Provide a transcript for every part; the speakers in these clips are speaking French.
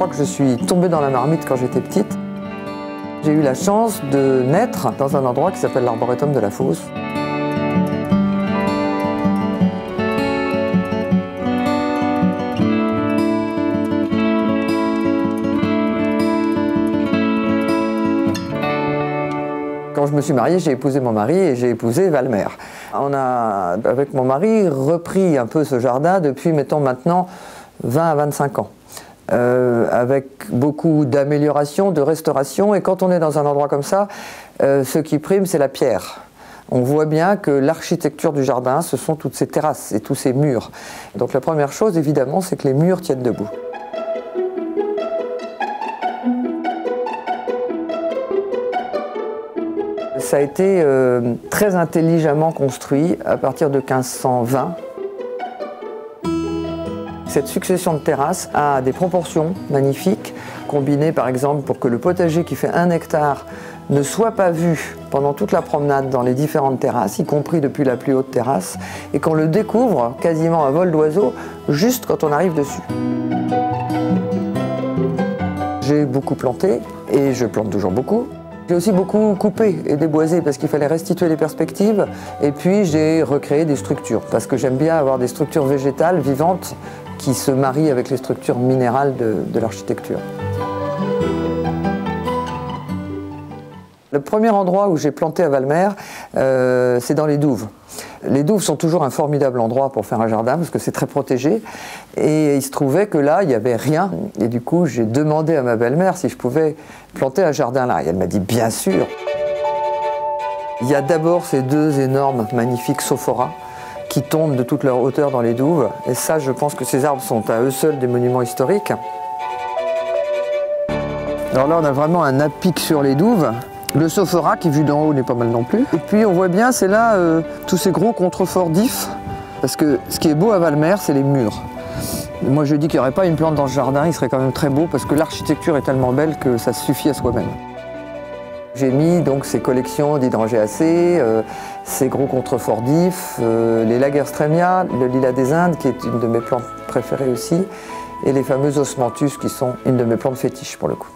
crois que je suis tombée dans la marmite quand j'étais petite. J'ai eu la chance de naître dans un endroit qui s'appelle l'Arboretum de la Fosse. Quand je me suis mariée, j'ai épousé mon mari et j'ai épousé Valmer. On a, avec mon mari, repris un peu ce jardin depuis, mettons maintenant, 20 à 25 ans. Avec beaucoup d'améliorations, de restauration. Et quand on est dans un endroit comme ça, ce qui prime, c'est la pierre. On voit bien que l'architecture du jardin, ce sont toutes ces terrasses et tous ces murs. Donc la première chose, évidemment, c'est que les murs tiennent debout. Ça a été très intelligemment construit à partir de 1520. Cette succession de terrasses a des proportions magnifiques, combinées par exemple pour que le potager qui fait 1 hectare ne soit pas vu pendant toute la promenade dans les différentes terrasses, y compris depuis la plus haute terrasse, et qu'on le découvre quasiment à vol d'oiseau juste quand on arrive dessus. J'ai beaucoup planté, et je plante toujours beaucoup. J'ai aussi beaucoup coupé et déboisé parce qu'il fallait restituer les perspectives, et puis j'ai recréé des structures, parce que j'aime bien avoir des structures végétales, vivantes, qui se marient avec les structures minérales de l'architecture. Le premier endroit où j'ai planté à Valmer, c'est dans les douves. Les douves sont toujours un formidable endroit pour faire un jardin parce que c'est très protégé. Et il se trouvait que là, il n'y avait rien. Et du coup, j'ai demandé à ma belle-mère si je pouvais planter un jardin là. Et elle m'a dit bien sûr. Il y a d'abord ces 2 énormes, magnifiques sophoras qui tombent de toute leur hauteur dans les douves. Et ça, je pense que ces arbres sont à eux seuls des monuments historiques. Alors là, on a vraiment un apic sur les douves. Le sophora, qui vu d'en haut n'est pas mal non plus. Et puis on voit bien, c'est là tous ces gros contreforts d'ifs. Parce que ce qui est beau à Valmer, c'est les murs. Moi je dis qu'il n'y aurait pas une plante dans ce jardin, il serait quand même très beau parce que l'architecture est tellement belle que ça suffit à soi-même. J'ai mis donc ces collections d'hydrangéacées, ces gros contreforts d'ifs, les Lagerstremia, le lilas des Indes qui est une de mes plantes préférées aussi, et les fameux osmanthus qui sont une de mes plantes fétiches pour le coup.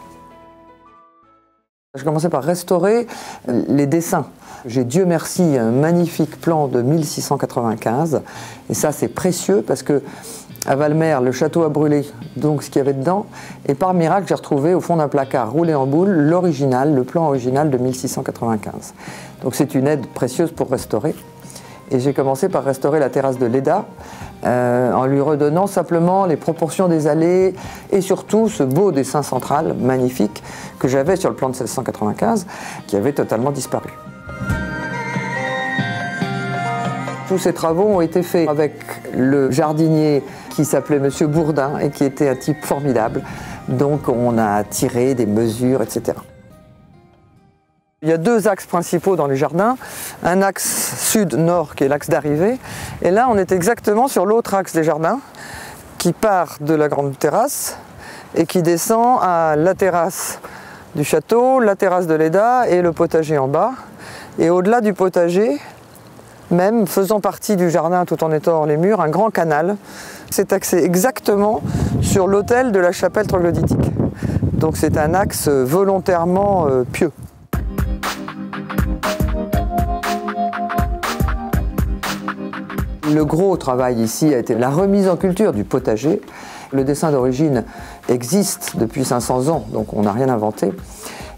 Je commençais par restaurer les dessins. J'ai, Dieu merci, un magnifique plan de 1695. Et ça, c'est précieux parce que à Valmer, le château a brûlé, donc ce qu'il y avait dedans. Et par miracle, j'ai retrouvé au fond d'un placard roulé en boule l'original, le plan original de 1695. Donc c'est une aide précieuse pour restaurer. Et j'ai commencé par restaurer la terrasse de Léda, en lui redonnant simplement les proportions des allées et surtout ce beau dessin central magnifique que j'avais sur le plan de 1695 qui avait totalement disparu. Tous ces travaux ont été faits avec le jardinier qui s'appelait Monsieur Bourdin et qui était un type formidable. Donc on a tiré des mesures, etc. Il y a 2 axes principaux dans les jardins, un axe sud-nord qui est l'axe d'arrivée, et là on est exactement sur l'autre axe des jardins qui part de la grande terrasse et qui descend à la terrasse du château, la terrasse de Léda et le potager en bas. Et au-delà du potager, même faisant partie du jardin tout en étant hors les murs, un grand canal s'est axé exactement sur l'autel de la chapelle troglodytique. Donc c'est un axe volontairement pieux. Le gros travail ici a été la remise en culture du potager. Le dessin d'origine existe depuis 500 ans, donc on n'a rien inventé.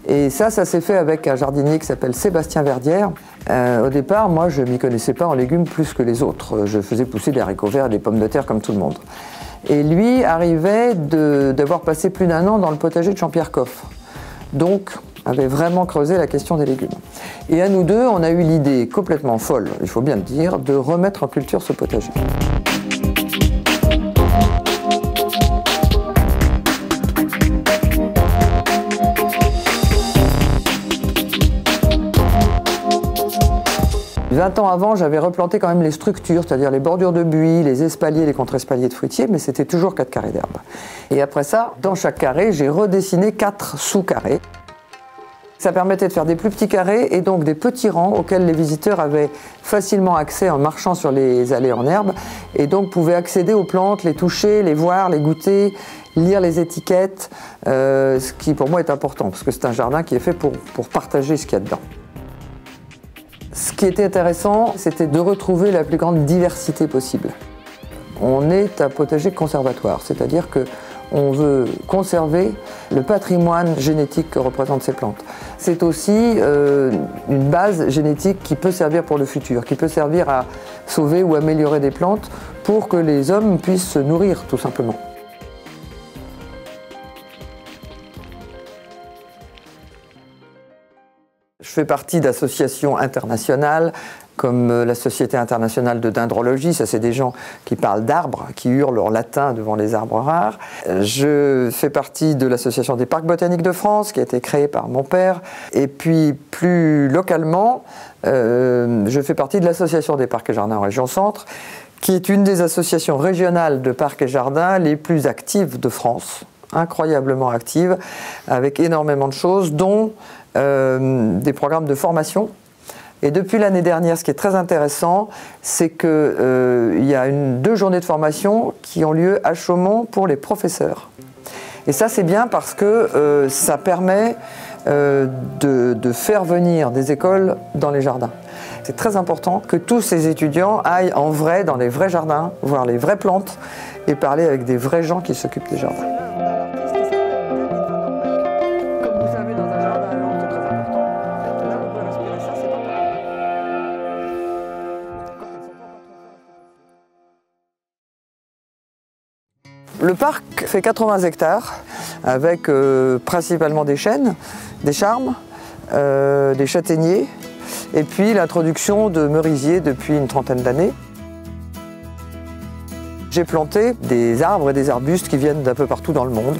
Et ça s'est fait avec un jardinier qui s'appelle Sébastien Verdière. Au départ, moi, je ne m'y connaissais pas en légumes plus que les autres. Je faisais pousser des haricots verts et des pommes de terre comme tout le monde. Et lui arrivait d'avoir passé plus d'1 an dans le potager de Jean-Pierre Coff. Donc, avait vraiment creusé la question des légumes. Et à nous deux, on a eu l'idée complètement folle, il faut bien le dire, de remettre en culture ce potager. Vingt ans avant, j'avais replanté quand même les structures, c'est-à-dire les bordures de buis, les espaliers, les contre-espaliers de fruitiers, mais c'était toujours 4 carrés d'herbe. Et après ça, dans chaque carré, j'ai redessiné 4 sous-carrés. Ça permettait de faire des plus petits carrés et donc des petits rangs auxquels les visiteurs avaient facilement accès en marchant sur les allées en herbe et donc pouvaient accéder aux plantes, les toucher, les voir, les goûter, lire les étiquettes, ce qui pour moi est important, parce que c'est un jardin qui est fait pour partager ce qu'il y a dedans. Ce qui était intéressant, c'était de retrouver la plus grande diversité possible. On est un potager conservatoire, c'est-à-dire qu'on veut conserver le patrimoine génétique que représentent ces plantes. C'est aussi une base génétique qui peut servir pour le futur, qui peut servir à sauver ou améliorer des plantes pour que les hommes puissent se nourrir, tout simplement. Je fais partie d'associations internationales comme la Société internationale de dendrologie, ça c'est des gens qui parlent d'arbres, qui hurlent en latin devant les arbres rares. Je fais partie de l'Association des parcs botaniques de France qui a été créée par mon père. Et puis plus localement, je fais partie de l'Association des parcs et jardins en région Centre, qui est une des associations régionales de parcs et jardins les plus actives de France, incroyablement actives, avec énormément de choses, dont des programmes de formation. Et depuis l'année dernière, ce qui est très intéressant, c'est qu'il y a 2 journées de formation qui ont lieu à Chaumont pour les professeurs. Et ça, c'est bien parce que ça permet de faire venir des écoles dans les jardins. C'est très important que tous ces étudiants aillent en vrai, dans les vrais jardins, voir les vraies plantes et parler avec des vrais gens qui s'occupent des jardins. Le parc fait 80 hectares avec principalement des chênes, des charmes, des châtaigniers et puis l'introduction de merisiers depuis une trentaine d'années. J'ai planté des arbres et des arbustes qui viennent d'un peu partout dans le monde,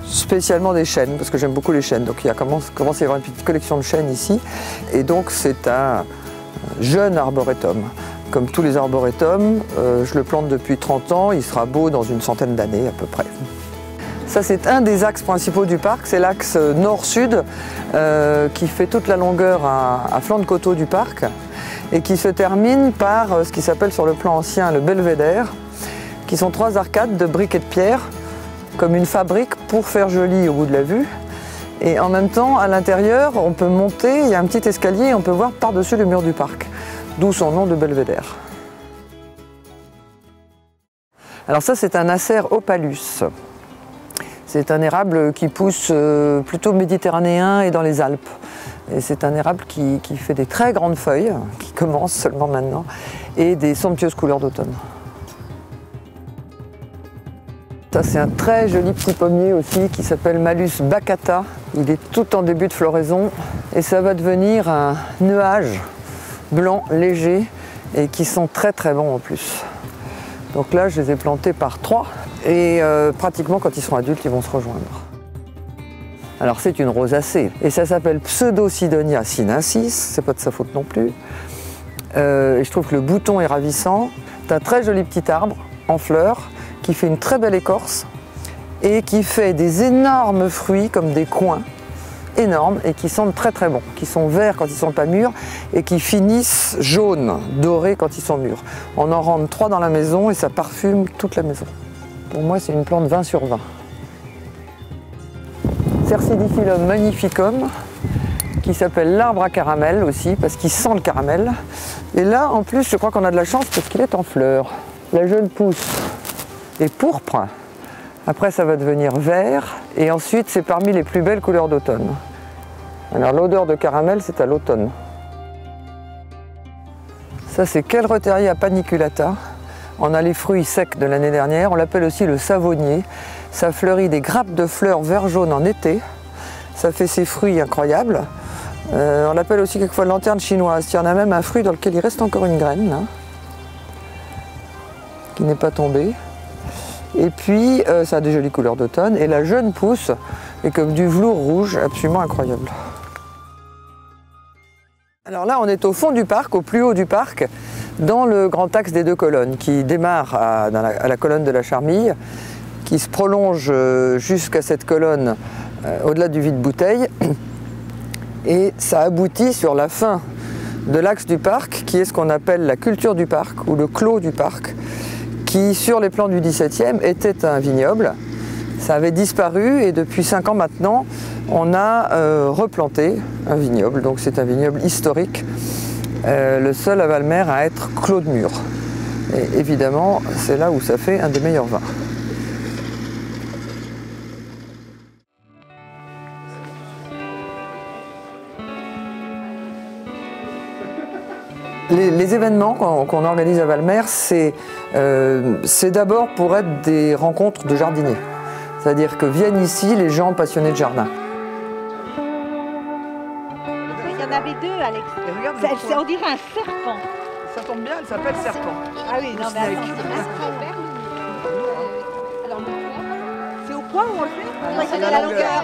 spécialement des chênes parce que j'aime beaucoup les chênes. Donc il commence à y avoir une petite collection de chênes ici et donc c'est un jeune arboretum. Comme tous les arboretums, je le plante depuis 30 ans, il sera beau dans une centaine d'années à peu près. Ça c'est un des axes principaux du parc, c'est l'axe nord-sud qui fait toute la longueur à flanc de coteau du parc et qui se termine par ce qui s'appelle sur le plan ancien le belvédère, qui sont 3 arcades de briques et de pierre, comme une fabrique pour faire joli au bout de la vue. Et en même temps, à l'intérieur, on peut monter, il y a un petit escalier et on peut voir par-dessus le mur du parc. D'où son nom de belvédère. Alors ça c'est un Acer opalus. C'est un érable qui pousse plutôt méditerranéen et dans les Alpes. Et c'est un érable qui fait des très grandes feuilles, qui commencent seulement maintenant, et des somptueuses couleurs d'automne. Ça c'est un très joli petit pommier aussi qui s'appelle Malus baccata. Il est tout en début de floraison et ça va devenir un nuage blanc, léger et qui sont très très bons en plus. Donc là je les ai plantés par 3 et pratiquement quand ils seront adultes ils vont se rejoindre. Alors c'est une rosacée et ça s'appelle Pseudosidonia sinensis, c'est pas de sa faute non plus. Et je trouve que le bouton est ravissant. C'est un très joli petit arbre en fleurs qui fait une très belle écorce et qui fait des énormes fruits comme des coings énormes et qui sentent très très bon, qui sont verts quand ils ne sont pas mûrs et qui finissent jaunes, dorés quand ils sont mûrs. On en rentre 3 dans la maison et ça parfume toute la maison. Pour moi c'est une plante 20 sur 20. Cercidiphyllum magnificum qui s'appelle l'arbre à caramel aussi parce qu'il sent le caramel. Et là en plus je crois qu'on a de la chance parce qu'il est en fleurs. La jeune pousse est pourpre. Après ça va devenir vert et ensuite c'est parmi les plus belles couleurs d'automne. Alors l'odeur de caramel c'est à l'automne. Ça c'est Kelreteria paniculata. On a les fruits secs de l'année dernière, on l'appelle aussi le savonnier. Ça fleurit des grappes de fleurs vert jaune en été. Ça fait ses fruits incroyables. On l'appelle aussi quelquefois lanterne chinoise. Il y en a même un fruit dans lequel il reste encore une graine, là, qui n'est pas tombée. Et puis, ça a des jolies couleurs d'automne. Et la jeune pousse est comme du velours rouge, absolument incroyable. Alors là, on est au fond du parc, au plus haut du parc, dans le grand axe des 2 colonnes, qui démarre à la colonne de la Charmille, qui se prolonge jusqu'à cette colonne au-delà du vide-bouteille. Et ça aboutit sur la fin de l'axe du parc, qui est ce qu'on appelle la culture du parc, ou le clos du parc, qui, sur les plans du XVIIe, était un vignoble. Ça avait disparu et depuis 5 ans maintenant, on a replanté un vignoble. Donc c'est un vignoble historique, le seul à Valmer à être clos de mur. Et évidemment, c'est là où ça fait un des meilleurs vins. Les événements qu'on organise à Valmer, c'est d'abord pour être des rencontres de jardiniers. C'est-à-dire que viennent ici les gens passionnés de jardin. Il y en avait deux, Alex. On dirait un serpent. Ça tombe bien, elle s'appelle serpent. Ah oui, non mais attends, alors c'est au point où on le fait? C'est la longueur.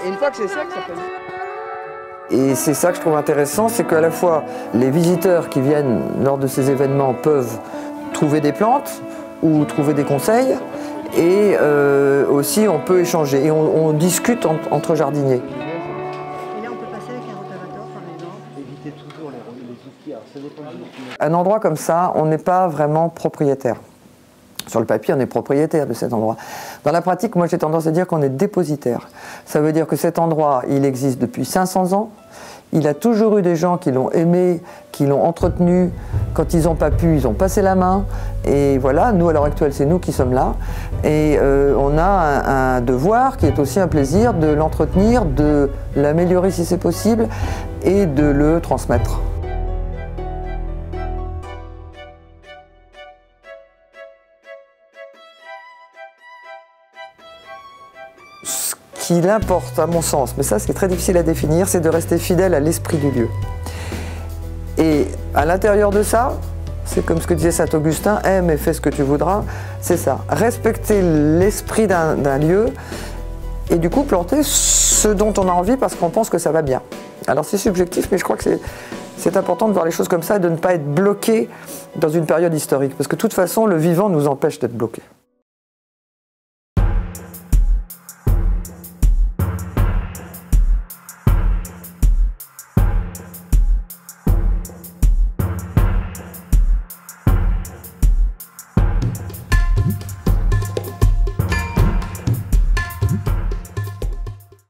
Et une fois que c'est sec, ça peut... Et c'est ça que je trouve intéressant, c'est qu'à la fois les visiteurs qui viennent lors de ces événements peuvent trouver des plantes ou trouver des conseils, et aussi on peut échanger et on discute entre jardiniers. Et là on peut passer avec un rotavator par exemple. Éviter toujours les outils, alors ça dépend des outils. Un endroit comme ça, on n'est pas vraiment propriétaire. Sur le papier, on est propriétaire de cet endroit. Dans la pratique, moi j'ai tendance à dire qu'on est dépositaire. Ça veut dire que cet endroit, il existe depuis 500 ans. Il a toujours eu des gens qui l'ont aimé, qui l'ont entretenu. Quand ils n'ont pas pu, ils ont passé la main. Et voilà, nous à l'heure actuelle, c'est nous qui sommes là. Et on a un devoir qui est aussi un plaisir de l'entretenir, de l'améliorer si c'est possible et de le transmettre. Ce qu'il importe, à mon sens, mais ça c'est très difficile à définir, c'est de rester fidèle à l'esprit du lieu. Et à l'intérieur de ça, c'est comme ce que disait saint Augustin, aime et fais ce que tu voudras, c'est ça. Respecter l'esprit d'un lieu et du coup planter ce dont on a envie parce qu'on pense que ça va bien. Alors c'est subjectif, mais je crois que c'est important de voir les choses comme ça et de ne pas être bloqué dans une période historique. Parce que de toute façon, le vivant nous empêche d'être bloqués.